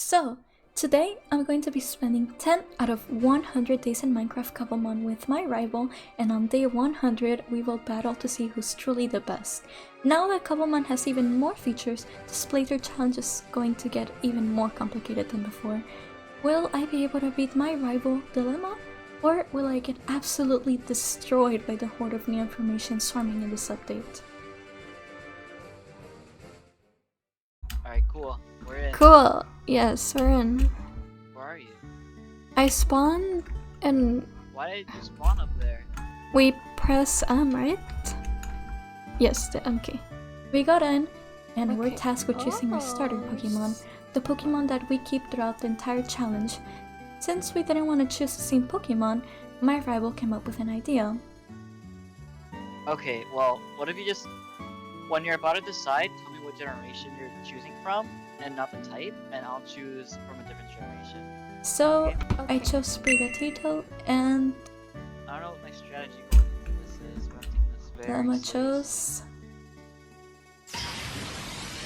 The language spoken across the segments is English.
So, today I'm going to be spending 10 out of 100 days in Minecraft Cobblemon with my rival, and on day 100 we will battle to see who's truly the best. Now that Cobblemon has even more features, this playthrough challenge is going to get even more complicated than before. Will I be able to beat my rival Dilemma? Or will I get absolutely destroyed by the horde of new information swarming in this update? Alright, cool. We're in. Cool! Yes, we're in. Where are you? I spawned and Why did you spawn up there? we press M, right? Yes, the M key. We got in, and we're tasked with choosing our starter Pokemon, the Pokemon that we keep throughout the entire challenge. Since we didn't want to choose the same Pokemon, my rival came up with an idea. Okay, well, what if you just, when you're about to decide, tell me what generation you're choosing from, and not the type, and I'll choose from a different generation. So, I chose Sprigatito, and I don't know what my strategy going into this is, but I'm taking this very Dilemma seriously. chose.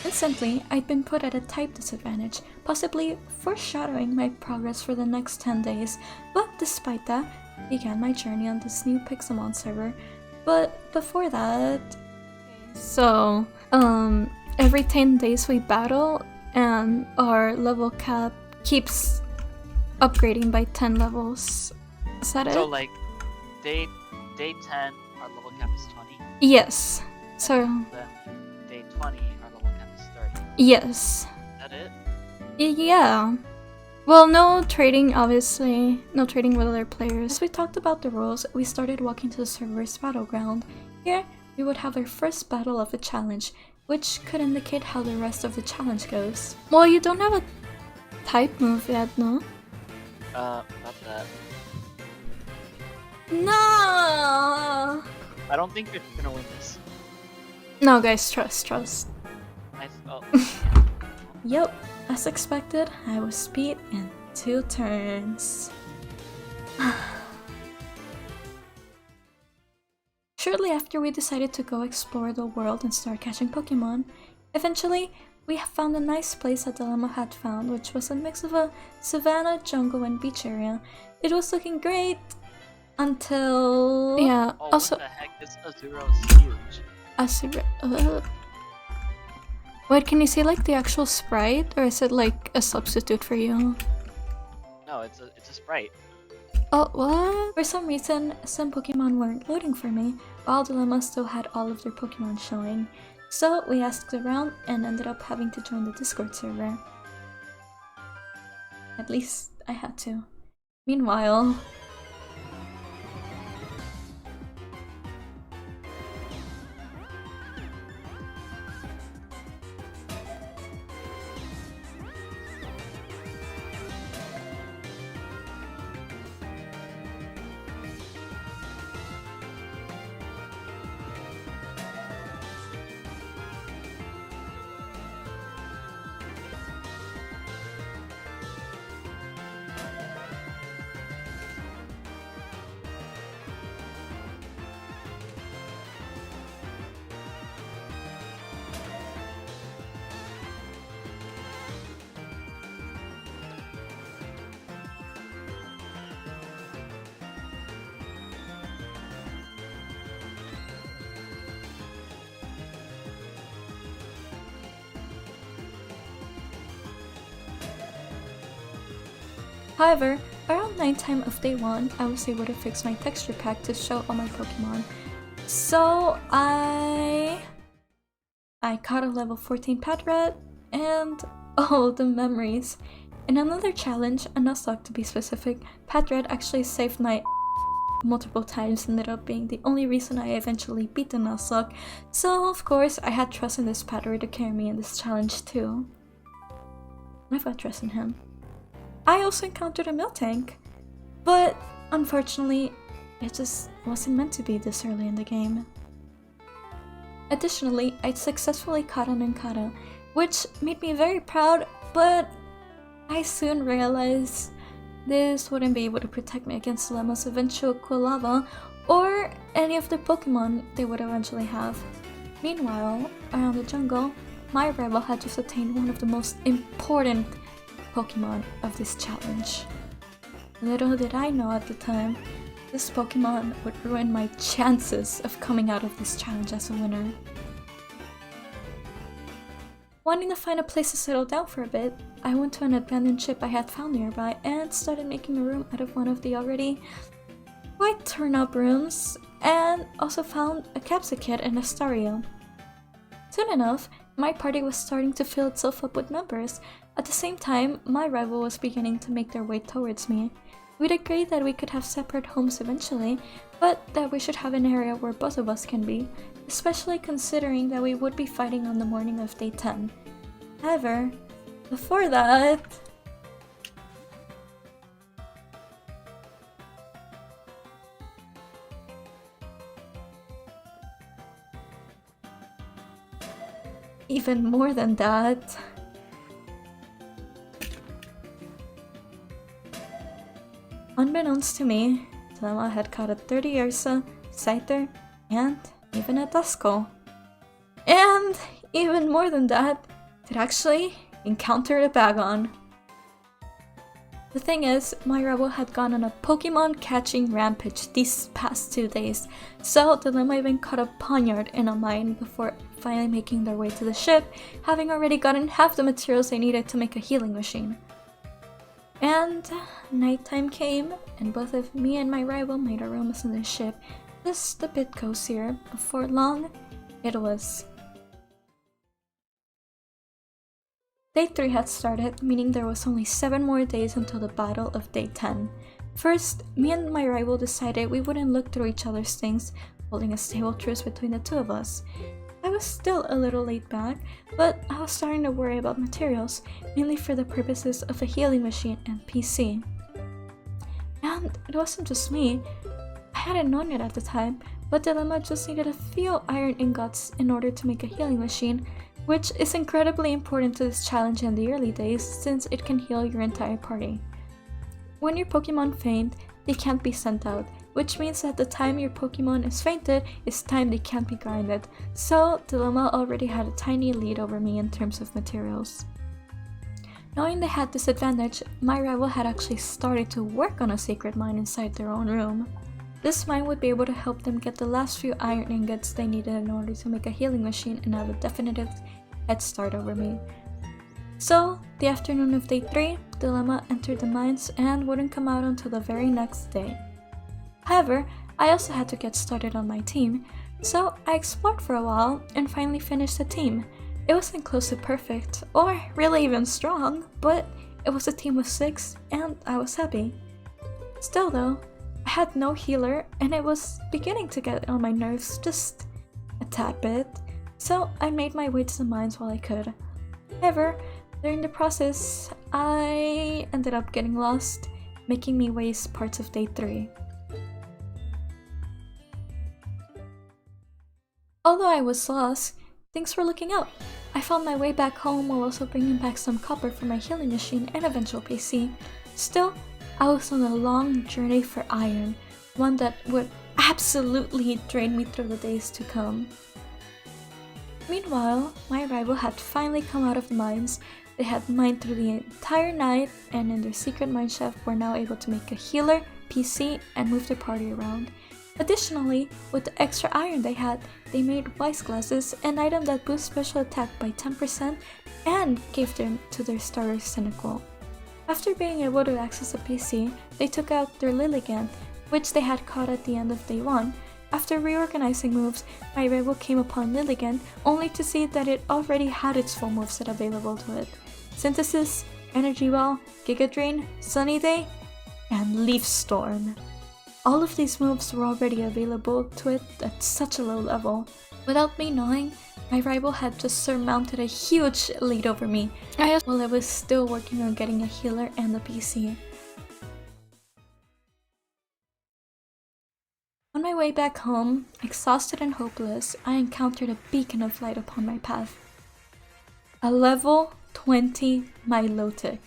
Instantly, I'd been put at a type disadvantage, possibly foreshadowing my progress for the next 10 days, but despite that, I began my journey on this new Pixelmon server. But before that... So, every 10 days we battle, and our level cap keeps upgrading by 10 levels. Is that So it? like, day 10, our level cap is 20. Yes. So, Then day 20, our level cap is 30. yes. Is that it? Yeah. Well, no trading, obviously. No trading with other players. As we talked about the rules, we started walking to the server's battleground. Here, we would have our first battle of the challenge, which could indicate how the rest of the challenge goes. Well, you don't have a type move yet, no? About that. No! I don't think you're gonna win this. No, guys, trust. Oh. Yep, as expected, I was beat in 2 turns. Shortly after, we decided to go explore the world and start catching Pokemon. Eventually, we found a nice place that Dilemma had found, which was a mix of a savanna, jungle, and beach area. It was looking great until... Yeah, Oh, also... what the heck? This Azuro is huge. Wait, can you see like the actual sprite, or is it like a substitute for you? No, it's a sprite. Oh, what? For some reason, some Pokemon weren't loading for me, while Dilemma still had all of their Pokemon showing. So we asked around and ended up having to join the Discord server. At least I had to. Meanwhile... However, around nighttime of day 1, I was able to fix my texture pack to show all my Pokemon. So I caught a level 14 Patrat, and oh, the memories. In another challenge, a Nuzlocke to be specific, Patrat actually saved my multiple times, ended up being the only reason I eventually beat the Nuzlocke. So of course, I had trust in this Patrat to carry me in this challenge too. I've got trust in him. I also encountered a Miltank, but unfortunately, it just wasn't meant to be this early in the game. Additionally, I'd successfully caught an Ankata, which made me very proud, but I soon realized this wouldn't be able to protect me against Dilemma's eventual Quilava or any of the Pokemon they would eventually have. Meanwhile, around the jungle, my rival had just attained one of the most important Pokemon of this challenge. Little did I know at the time, this Pokemon would ruin my chances of coming out of this challenge as a winner. Wanting to find a place to settle down for a bit, I went to an abandoned ship I had found nearby and started making a room out of one of the already quite torn up rooms, and also found a capsule kit and a stereo. Soon enough, my party was starting to fill itself up with members. At the same time, my rival was beginning to make their way towards me. We'd agreed that we could have separate homes eventually, but that we should have an area where both of us can be, especially considering that we would be fighting on the morning of day 10. However, before that... Even more than that... Unbeknownst to me, Dilemma had caught a 30 Ursa, Scyther, and even a Duskull. And even more than that, it actually encountered a Bagon. The thing is, my rival had gone on a Pokemon catching rampage these past 2 days, so Dilemma even caught a Ponyard in a mine before finally making their way to the ship, having already gotten half the materials they needed to make a healing machine. And nighttime came, and both of me and my rival made our rooms in the ship just a bit cozier. Before long, it was. Day 3 had started, meaning there was only 7 more days until the battle of day 10. First, me and my rival decided we wouldn't look through each other's things, holding a stable truce between the two of us. I was still a little laid back, but I was starting to worry about materials, mainly for the purposes of a healing machine and PC. And it wasn't just me. I hadn't known it at the time, but Dilemma just needed a few iron ingots in order to make a healing machine, which is incredibly important to this challenge in the early days since it can heal your entire party. When your Pokemon faint, they can't be sent out, which means that the time your Pokemon is fainted is time they can't be grinded, so Dilemma already had a tiny lead over me in terms of materials. Knowing they had this advantage, my rival had actually started to work on a sacred mine inside their own room. This mine would be able to help them get the last few iron ingots they needed in order to make a healing machine and have a definitive head start over me. So, the afternoon of day 3, Dilemma entered the mines and wouldn't come out until the very next day. However, I also had to get started on my team, so I explored for a while and finally finished the team. It wasn't close to perfect, or really even strong, but it was a team of 6 and I was happy. Still though, I had no healer and it was beginning to get on my nerves just a tad bit, so I made my way to the mines while I could. However, during the process, I ended up getting lost, making me waste parts of day 3. Although I was lost, things were looking up. I found my way back home while also bringing back some copper for my healing machine and eventual PC. Still, I was on a long journey for iron, one that would absolutely drain me through the days to come. Meanwhile, my rival had finally come out of the mines. They had mined through the entire night, and in their secret mine shaft were now able to make a healer, PC, and move their party around. Additionally, with the extra iron they had, they made wise glasses, an item that boosts special attack by 10% and gave them to their starter Cynical. After being able to access a PC, they took out their Lilligant, which they had caught at the end of day 1. After reorganizing moves, my rival came upon Lilligant, only to see that it already had its full moveset available to it. Synthesis, Energy Ball, Giga Drain, Sunny Day, and Leaf Storm. All of these moves were already available to it at such a low level. Without me knowing, my rival had just surmounted a huge lead over me, while I was still working on getting a healer and a PC. On my way back home, exhausted and hopeless, I encountered a beacon of light upon my path. A level 20 Milotic.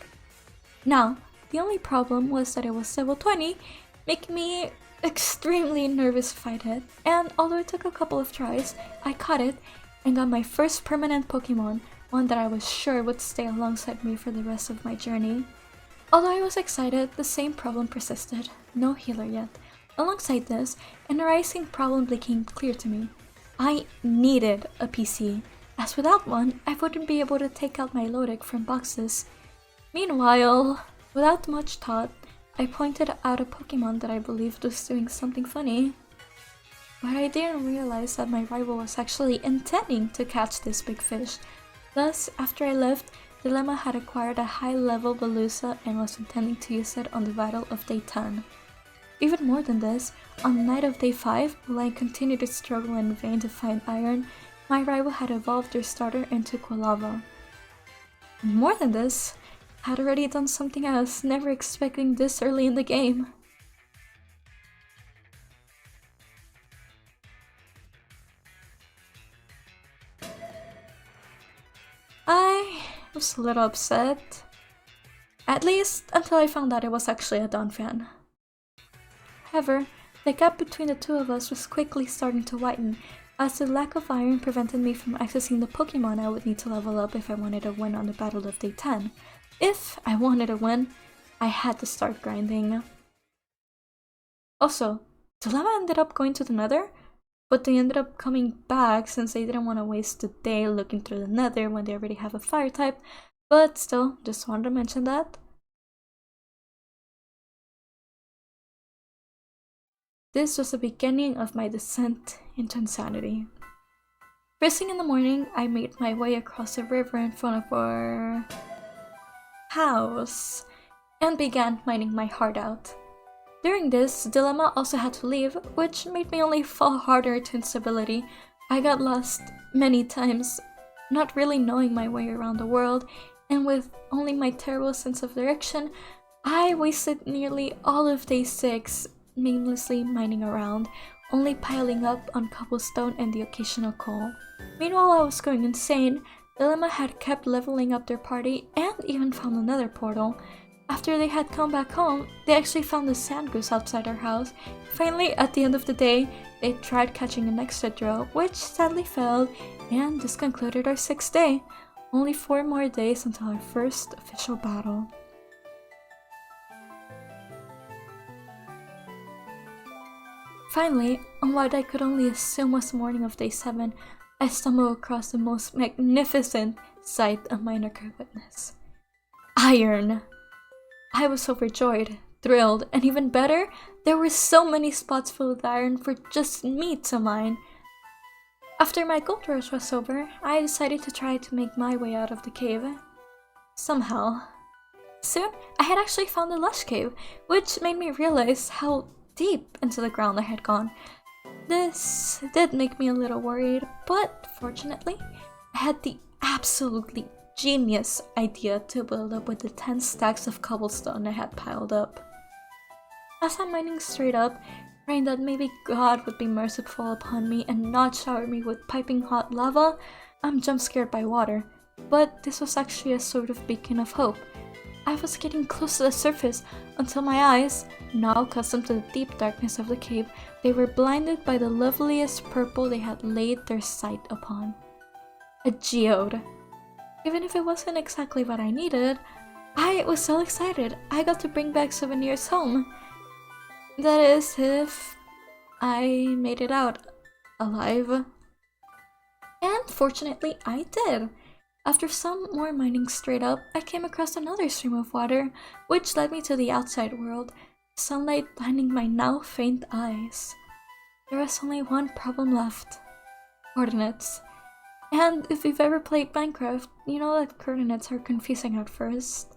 Now, the only problem was that it was level 20, making me extremely nervous to fight it, and although it took a couple of tries, I caught it and got my first permanent Pokemon, one that I was sure would stay alongside me for the rest of my journey. Although I was excited, the same problem persisted. No healer yet. Alongside this, an arising problem became clear to me. I needed a PC, as without one, I wouldn't be able to take out my Lodic from boxes. Meanwhile, without much thought, I pointed out a Pokemon that I believed was doing something funny. But I didn't realize that my rival was actually intending to catch this big fish. Thus, after I left, Dilemma had acquired a high-level Velusa and was intending to use it on the battle of day 10. Even more than this, on the night of day 5, while I continued to struggle in vain to find iron, my rival had evolved their starter into Quilava. More than this, had already done something I was never expecting this early in the game. I was a little upset. At least until I found out it was actually a Donphan. However, the gap between the two of us was quickly starting to widen, as the lack of iron prevented me from accessing the Pokemon I would need to level up if I wanted to win on the battle of day 10. If I wanted to win, I had to start grinding. Also, Dilemma ended up going to the Nether, but they ended up coming back since they didn't want to waste the day looking through the Nether when they already have a fire type, but still, just wanted to mention that. This was the beginning of my descent into insanity. First thing in the morning, I made my way across the river in front of our house and began mining my heart out. During this, Dilemma also had to leave, which made me only fall harder into instability. I got lost many times, not really knowing my way around the world, and with only my terrible sense of direction, I wasted nearly all of day 6 aimlessly mining around, only piling up on cobblestone and the occasional coal. Meanwhile, I was going insane. Dilemma had kept leveling up their party and even found another portal. After they had come back home, they actually found a sand goose outside our house. Finally, at the end of the day, they tried catching an extra drill, which sadly failed, and this concluded our 6th day. Only 4 more days until our first official battle. Finally, on what I could only assume was the morning of day 7, I stumbled across the most magnificent sight a miner could witness. Iron! I was overjoyed, thrilled, and even better, there were so many spots full of iron for just me to mine. After my gold rush was over, I decided to try to make my way out of the cave. Somehow. Soon, I had actually found a lush cave, which made me realize how deep into the ground I had gone. This did make me a little worried, but fortunately, I had the absolutely genius idea to build up with the 10 stacks of cobblestone I had piled up. As I'm mining straight up, praying that maybe God would be merciful upon me and not shower me with piping hot lava, I'm jump scared by water. But this was actually a sort of beacon of hope. I was getting close to the surface until my eyes, now accustomed to the deep darkness of the cave, they were blinded by the loveliest purple they had laid their sight upon. A geode. Even if it wasn't exactly what I needed, I was so excited I got to bring back souvenirs home. That is, if I made it out alive. And fortunately, I did. After some more mining straight up, I came across another stream of water, which led me to the outside world, sunlight blinding my now faint eyes. There was only one problem left: coordinates. And if you've ever played Minecraft, you know that coordinates are confusing at first.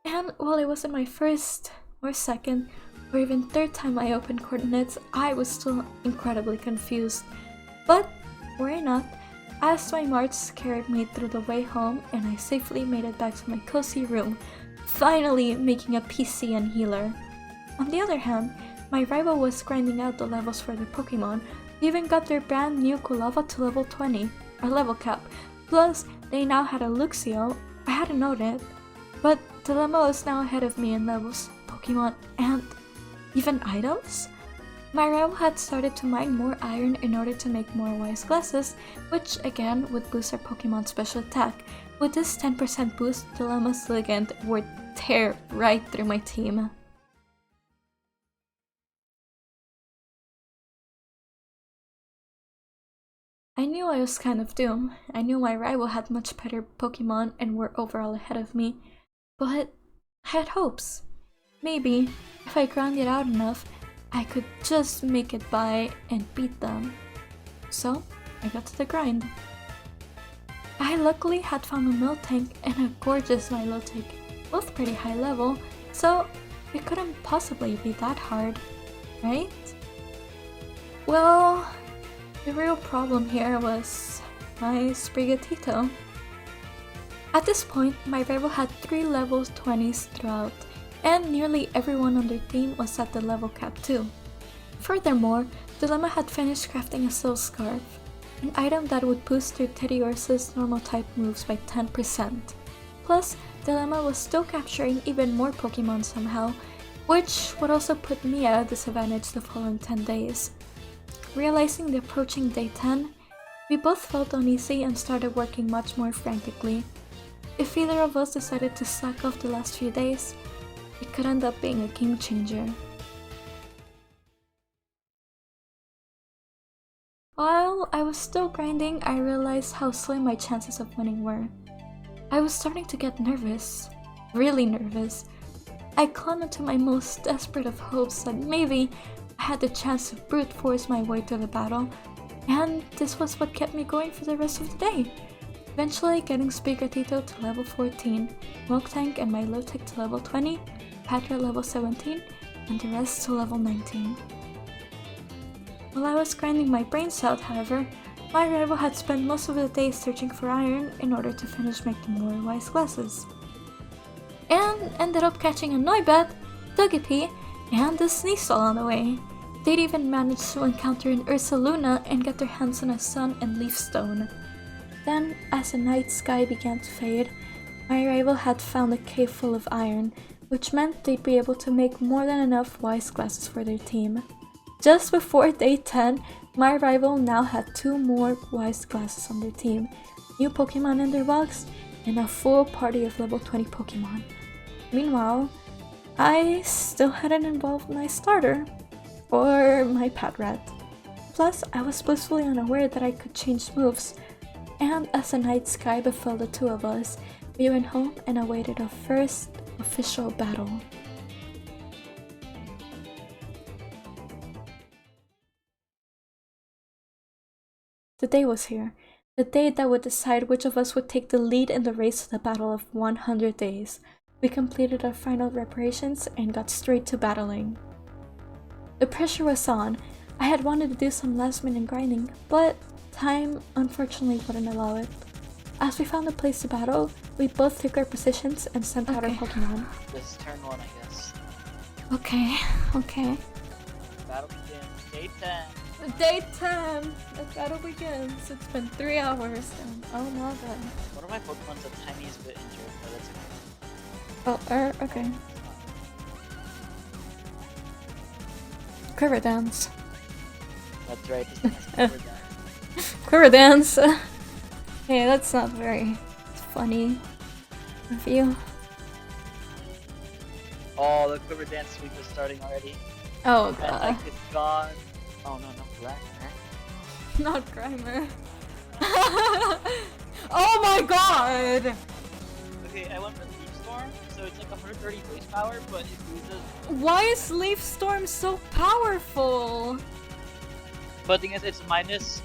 And while it wasn't my first, or second, or even third time I opened coordinates, I was still incredibly confused. But, worry not, as my march carried me through the way home and I safely made it back to my cozy room, finally making a PC and healer. On the other hand, my rival was grinding out the levels for their Pokemon. They even got their brand new Quilava to level 20. Our level cap. Plus, they now had a Luxio. I hadn't known it, but Dilemma was now ahead of me in levels, Pokemon, and even items. My rival had started to mine more iron in order to make more wise glasses, which again would boost our Pokemon special attack. With this 10% boost, Dilemma's Ligand would tear right through my team. I knew I was kind of doomed. I knew my rival had much better Pokemon and were overall ahead of me, but I had hopes. Maybe, if I grinded out enough, I could just make it by and beat them. So, I got to the grind. I luckily had found a Miltank and a gorgeous Milotic, both pretty high level, so it couldn't possibly be that hard, right? Well, the real problem here was my Sprigatito. At this point, my rival had 3 level 20s throughout, and nearly everyone on their team was at the level cap too. Furthermore, Dilemma had finished crafting a Soul Scarf, an item that would boost their Teddiursa's normal type moves by 10%. Plus, Dilemma was still capturing even more Pokemon somehow, which would also put me at a disadvantage the following 10 days. Realizing the approaching day 10, we both felt uneasy and started working much more frantically. If either of us decided to slack off the last few days, it could end up being a game changer. While I was still grinding, I realized how slim my chances of winning were. I was starting to get nervous, really nervous. I clung to my most desperate of hopes that maybe I had the chance to brute force my way to the battle, and this was what kept me going for the rest of the day. Eventually getting Sprigatito to level 14, Miltank and Milotic to level 20, Patra level 17, and the rest to level 19. While I was grinding my brains out, however, my rival had spent most of the day searching for iron in order to finish making more wise glasses. And ended up catching a Noibat, Togepi, and a Sneasel on the way. They'd even managed to encounter an Ursaluna and get their hands on a Sun and Leaf Stone. Then, as the night sky began to fade, my rival had found a cave full of iron, which meant they'd be able to make more than enough wise glasses for their team. Just before day 10, my rival now had 2 more wise glasses on their team, new Pokemon in their box, and a full party of level 20 Pokemon. Meanwhile, I still hadn't involved my starter, or my Patrat. Plus, I was blissfully unaware that I could change moves, and as the night sky befell the two of us, we went home and awaited our first official battle. The day was here, the day that would decide which of us would take the lead in the race to the battle of 100 days. We completed our final reparations and got straight to battling. The pressure was on. I had wanted to do some last minute grinding, but time unfortunately wouldn't allow it. As we found a place to battle, we both took our positions and sent out our Pokemon. This is turn 1, I guess. Okay. Battle begins. Day 10. Day 10! The battle begins. It's been 3 hours and oh my god. One of my Pokemon's the tiniest bit injured, but that's okay. Okay. Quiver Dance. That's right, it's nice Quiver Dance. Quiver Dance! Hey, that's not very funny of you. Oh, the Quiver Dance sweep is starting already. Oh And god. like it's gone. Oh no, not black, Not Grimer. Oh my god! Okay, I went for Leaf Storm, so it's like 130 base power, but it loses. Why is Leaf Storm so powerful? But the thing is, it's minus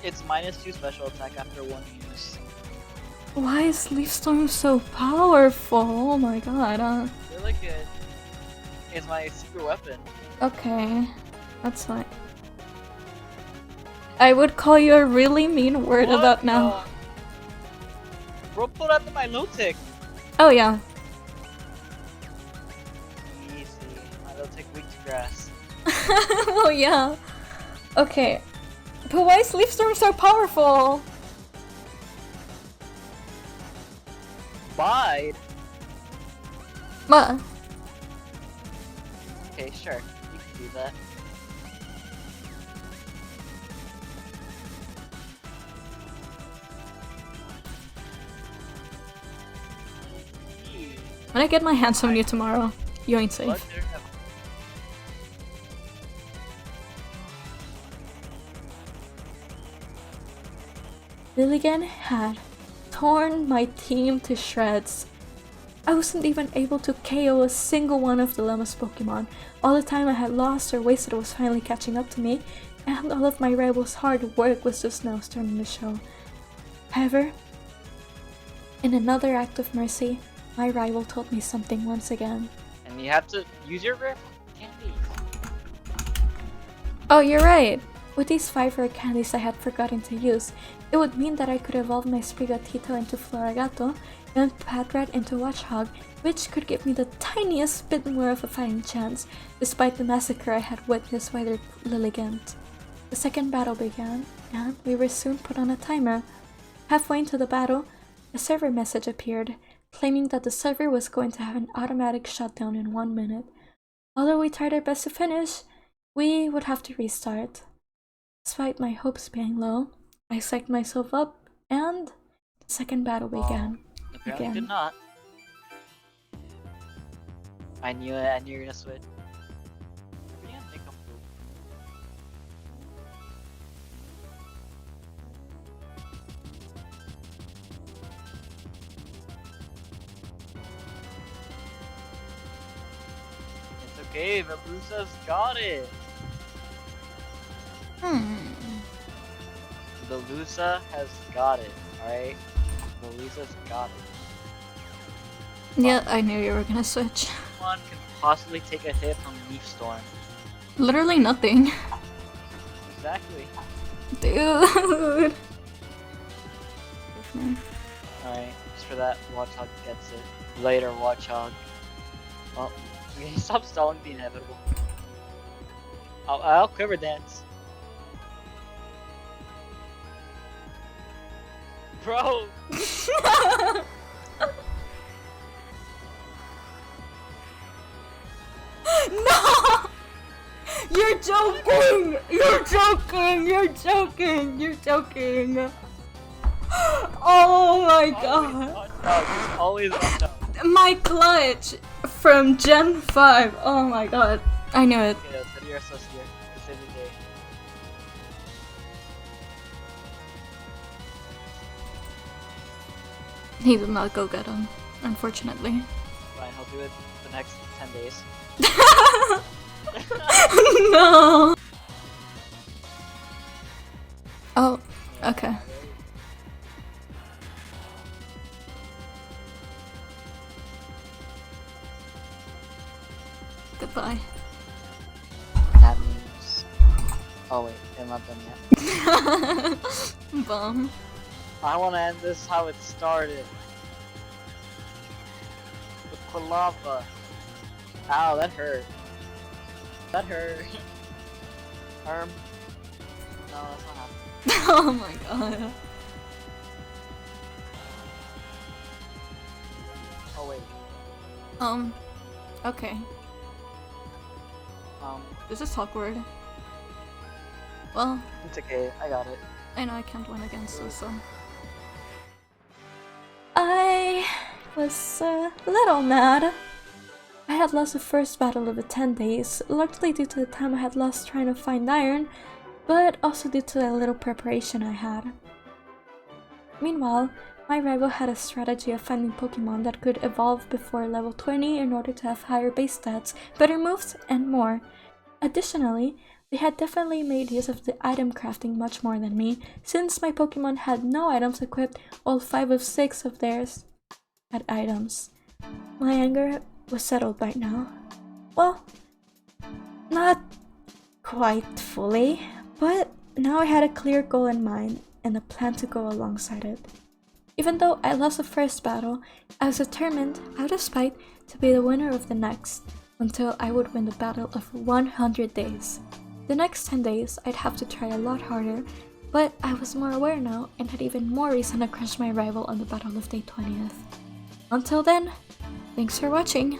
2 special attack after 1 use. Why is Leaf Storm so powerful? Oh my god. Really good. It's my secret weapon. Okay, that's fine. I would call you a really mean word What about now. Bro, pull out the Milotic. Oh yeah. Easy. Milotic weak to grass. Well yeah. Okay. But why is Leaf Storm so powerful? Bide. Ma. Okay, sure. You can do that. When I get my hands on you tomorrow, you ain't safe. Lilligan had torn my team to shreds. I wasn't even able to KO a single one of the Llama's Pokemon. All the time I had lost or wasted was finally catching up to me, and all of my rival's hard work was just now starting to show. However, in another act of mercy, my rival told me something once again. And you have to use your rare candies. Oh, you're right! With these 5 rare candies I had forgotten to use, it would mean that I could evolve my Sprigatito into Floragato and Patrat into Watchhog, which could give me the tiniest bit more of a fighting chance, despite the massacre I had witnessed by their Lilligant. The second battle began, and we were soon put on a timer. Halfway into the battle, a server message appeared, claiming that the server was going to have an automatic shutdown in 1 minute. Although we tried our best to finish, we would have to restart. Despite my hopes being low, I psyched myself up, and the second battle began. Apparently did not. I knew it, I knew you were gonna switch. Yeah, take them. It's okay, Velusa's got it! Velusa has got it, alright? Velusa's got it. Yeah, I knew you were gonna switch. One can possibly take a hit from Leaf Storm. Literally nothing. Exactly. Dude. Alright, just for that, Watchhog gets it. Later, Watchhog. Well, we can stop stalling the inevitable. I'll quiver dance. Bro! No! You're joking! You're joking! You're joking! You're joking! Oh my god! Always watch out. My clutch from Gen 5. Oh my god. I knew it. Okay, that's good. You're so scared. To save the day. He did not go get him, unfortunately. Fine, I'll do it the next 10 days. No! Oh, okay. Goodbye. That means... Oh wait, I'm not done yet. Bum. I want to end this how it started. With Quilava. Ow, that hurt. That hurt. No, that's not happening. Oh my god. Oh wait. Okay. This is awkward. Well, It's okay, I got it. I know I can't win against this, so... I was a little mad. I had lost the first battle of the 10 days, largely due to the time I had lost trying to find iron, but also due to the little preparation I had. Meanwhile, my rival had a strategy of finding Pokemon that could evolve before level 20 in order to have higher base stats, better moves, and more. Additionally, they had definitely made use of the item crafting much more than me, since my Pokemon had no items equipped, while 5 of 6 of theirs had items. My anger was settled by now. Well, not quite fully, but now I had a clear goal in mind and a plan to go alongside it. Even though I lost the first battle, I was determined, out of spite, to be the winner of the next, until I would win the battle of 100 days. The next 10 days, I'd have to try a lot harder, but I was more aware now and had even more reason to crush my rival on the battle of day 20th. Until then, thanks for watching!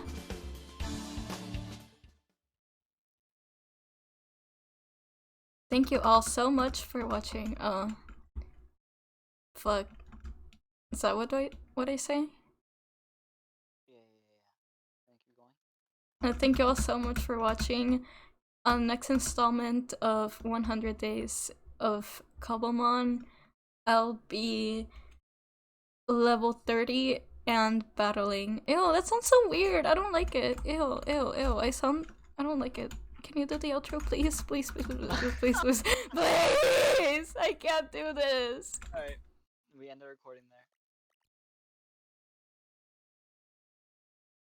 Thank you all so much for watching. Fuck. Is that what I say? Yeah. Thank you all so much for watching. On next installment of 100 Days of Cobblemon, I'll be level 30 and battling. Ew, that sounds so weird. I don't like it. Ew, ew, ew. I don't like it. Can you do the outro, please? Please, please, please, please, please, please. Please! I can't do this. Alright, we end the recording there.